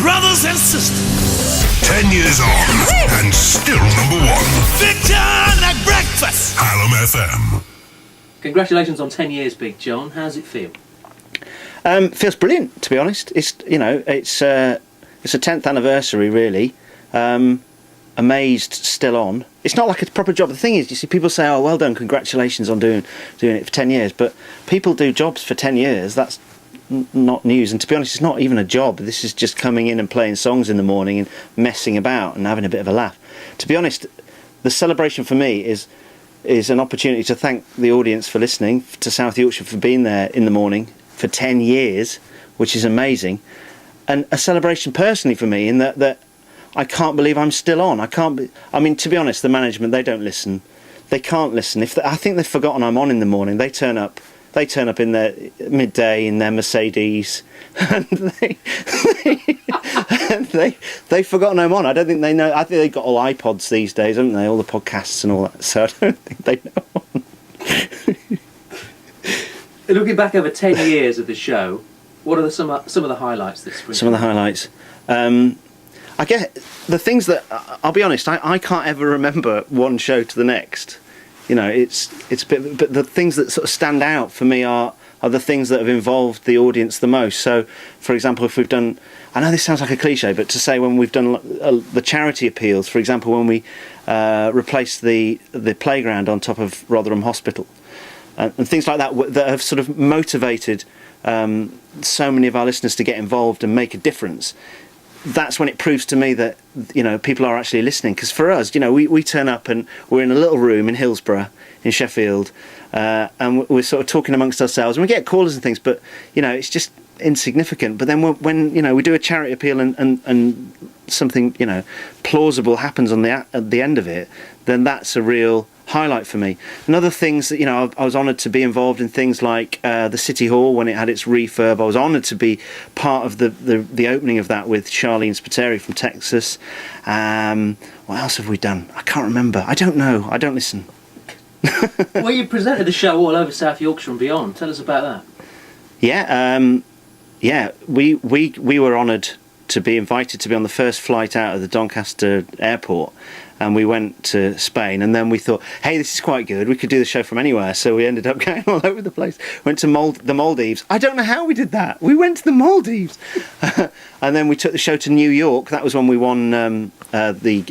brothers and sisters. 10 years on and still number one. Big John like breakfast. Hallam FM. Congratulations on 10 years, Big John. How's it feel? Feels brilliant, to be honest. It's a 10th anniversary, really. Amazed, still on. It's not like a proper job. The thing is, you see, people say, "Oh, well done, congratulations on doing it for 10 years." But people do jobs for 10 years. That's not news. And to be honest, it's not even a job. This is just coming in and playing songs in the morning and messing about and having a bit of a laugh. To be honest, the celebration for me is an opportunity to thank the audience for listening, to South Yorkshire for being there in the morning for 10 years, which is amazing, and a celebration personally for me in that I can't believe I'm still on. I mean, to be honest, the management, they don't listen. They can't listen. I think they've forgotten I'm on in the morning. They turn up in their midday in their Mercedes, and they've forgotten I'm on. I don't think they know. I think they've got all iPods these days, haven't they? All the podcasts and all that. So I don't think they know. Looking back over 10 years of the show, what are some of the highlights this spring? Some of the highlights. I guess the things that, I'll be honest, I can't ever remember one show to the next. You know, it's a bit, but the things that sort of stand out for me are the things that have involved the audience the most. So, for example, if we've done, I know this sounds like a cliche, but to say when we've done the charity appeals, for example, when we replaced the playground on top of Rotherham Hospital, and things like that that have sort of motivated so many of our listeners to get involved and make a difference. That's when it proves to me that, you know, people are actually listening. Because for us, you know, we turn up and we're in a little room in Hillsborough, in Sheffield, and we're sort of talking amongst ourselves, and we get callers and things, but, you know, it's just insignificant. But then when you know, we do a charity appeal and something, you know, plausible happens at the end of it, then that's a real highlight for me. And other things that, you know, I was honoured to be involved in things like the City Hall when it had its refurb. I was honoured to be part of the opening of that with Charlene Spiteri from Texas. What else have we done? I can't remember. I don't know. I don't listen. Well, you presented the show all over South Yorkshire and beyond. Tell us about that. Yeah, we were honoured to be invited to be on the first flight out of the Doncaster airport, and we went to Spain, and then we thought, hey, this is quite good, we could do the show from anywhere, so we ended up going all over the place. Went to the Maldives. I don't know how we did that. We went to the Maldives. And then we took the show to New York. That was when we won we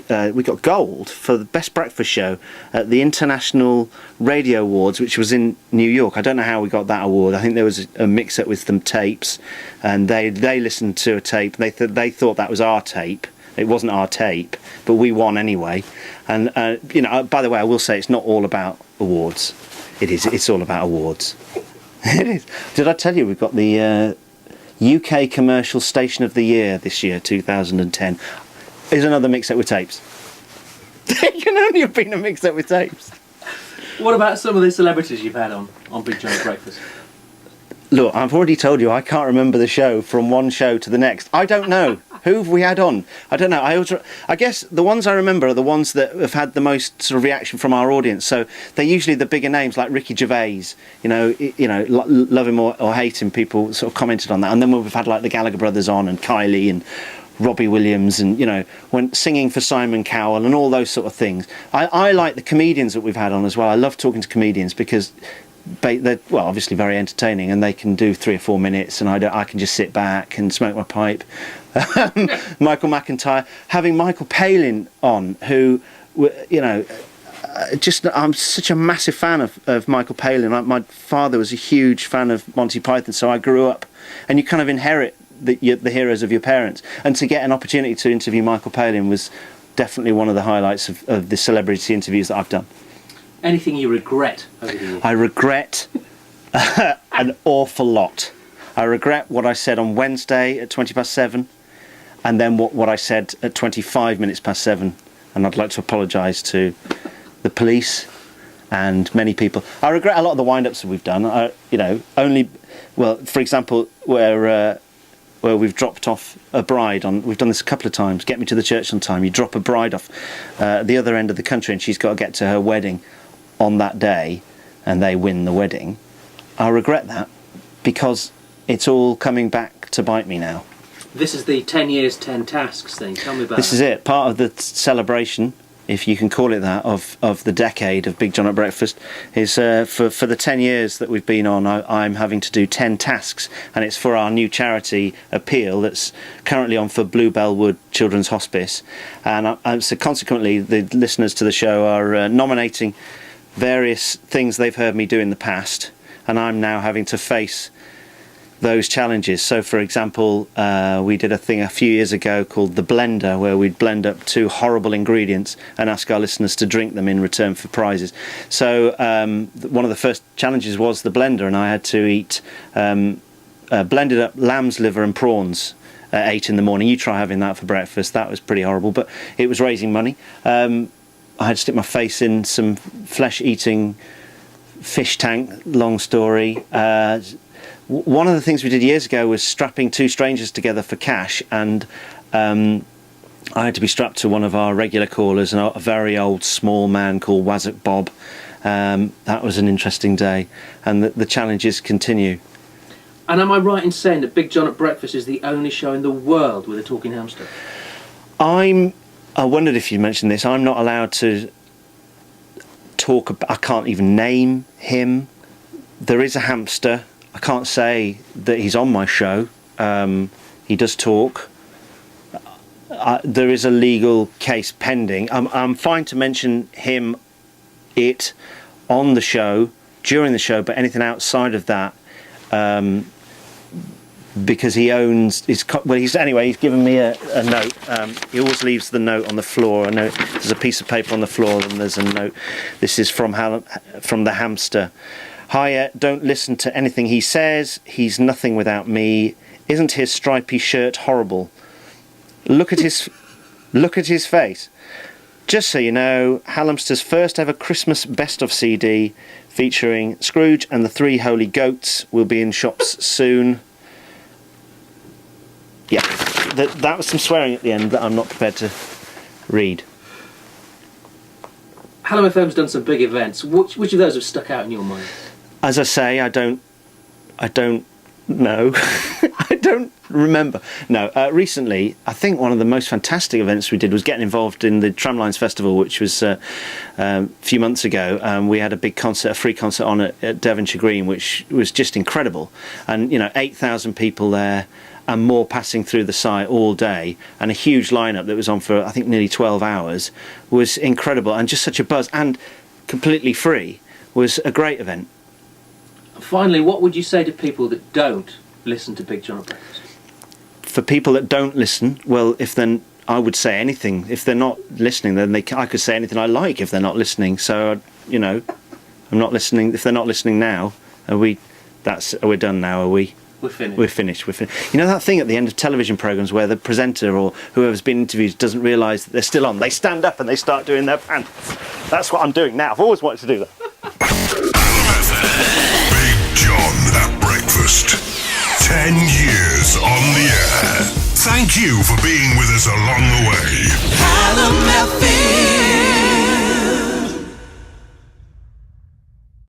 got gold for the best breakfast show at the International Radio Awards, which was in New York. I don't know how we got that award. I think there was a mix-up with some tapes, and they listened to a tape. They thought that was our tape. It wasn't our tape, but we won anyway. And you know, by the way, I will say it's not all about awards. It's all about awards. It is. Did I tell you we've got the UK Commercial Station of the Year this year, 2010. Is another mix-up with tapes. It can only have been a mix-up with tapes. What about some of the celebrities you've had on Big John's Breakfast? Look, I've already told you I can't remember the show from one show to the next. I don't know. Who have we had on? I don't know. I guess the ones I remember are the ones that have had the most sort of reaction from our audience. So they're usually the bigger names, like Ricky Gervais. You know, love him or hate him, people sort of commented on that. And then we've had like the Gallagher brothers on, and Kylie and Robbie Williams, and, you know, when singing for Simon Cowell and all those sort of things. I like the comedians that we've had on as well. I love talking to comedians because they're, well, obviously very entertaining, and they can do 3 or 4 minutes, and I can just sit back and smoke my pipe. Michael McIntyre, having Michael Palin on, who, you know, I'm such a massive fan of Michael Palin. My father was a huge fan of Monty Python, so I grew up, and you kind of inherit the heroes of your parents, and to get an opportunity to interview Michael Palin was definitely one of the highlights of the celebrity interviews that I've done. Anything you regret over the years? I regret an awful lot. I regret what I said on Wednesday at 7:20, and then what I said at 7:25, and I'd like to apologise to the police and many people. I regret a lot of the wind-ups that we've done. For example, where we've dropped off a bride on. We've done this a couple of times. Get Me to the Church on Time. You drop a bride off the other end of the country, and she's got to get to her wedding on that day, and they win the wedding. I regret that because it's all coming back to bite me now. This is the 10 years, 10 tasks thing. Tell me about This that. is it. Part of the celebration, if you can call it that, of the decade of Big John at Breakfast is for the 10 years that we've been on, I'm having to do 10 tasks, and it's for our new charity appeal that's currently on for Bluebell Wood Children's Hospice. And so consequently, the listeners to the show are nominating various things they've heard me do in the past, and I'm now having to face those challenges. So for example, we did a thing a few years ago called the blender, where we'd blend up 2 horrible ingredients and ask our listeners to drink them in return for prizes. So one of the first challenges was the blender, and I had to eat blended up lamb's liver and prawns at 8 in the morning. You try having that for breakfast. That was pretty horrible, but it was raising money. I had to stick my face in some flesh-eating fish tank. Long story. One of the things we did years ago was strapping 2 strangers together for cash, and I had to be strapped to one of our regular callers, a very old small man called Wazzock Bob. That was an interesting day, and the challenges continue. And am I right in saying that Big John at Breakfast is the only show in the world with a talking hamster? I wondered if you mentioned this. I'm not allowed to talk about, I can't even name him. There is a hamster. I can't say that he's on my show. He does talk. There is a legal case pending. I'm fine to mention it on the show, during the show, but anything outside of that, because he owns his. He's given me a note. He always leaves the note on the floor. I know there's a piece of paper on the floor, and there's a note. This is from Hallam, from the hamster. Hiya, don't listen to anything he says. He's nothing without me. Isn't his stripy shirt horrible? Look at his face. Just so you know, Hallamster's first ever Christmas best of CD featuring Scrooge and the 3 Holy Goats will be in shops soon. Yeah, that was some swearing at the end that I'm not prepared to read. Hallam FM's done some big events. Which of those have stuck out in your mind? As I say, I don't know. I don't remember. No, recently, I think one of the most fantastic events we did was getting involved in the Tramlines Festival, which was a few months ago. We had a big concert, a free concert on at Devonshire Green, which was just incredible. And, 8,000 people there and more passing through the site all day, and a huge lineup that was on for, I think, nearly 12 hours, was incredible. And just such a buzz, and completely free, was a great event. Finally, what would you say to people that don't listen to Big John at Breakfast? For people that don't listen, well, I would say anything. If they're not listening, then I could say anything I like if they're not listening. So, I'm not listening. If they're not listening now, are we done now, are we? We're finished. We're finished. You know that thing at the end of television programmes where the presenter or whoever's been interviewed doesn't realise that they're still on? They stand up and they start doing their pants. That's what I'm doing now. I've always wanted to do that. Big John at Breakfast. 10 years on the air. Thank you for being with us along the way. Hallam FM.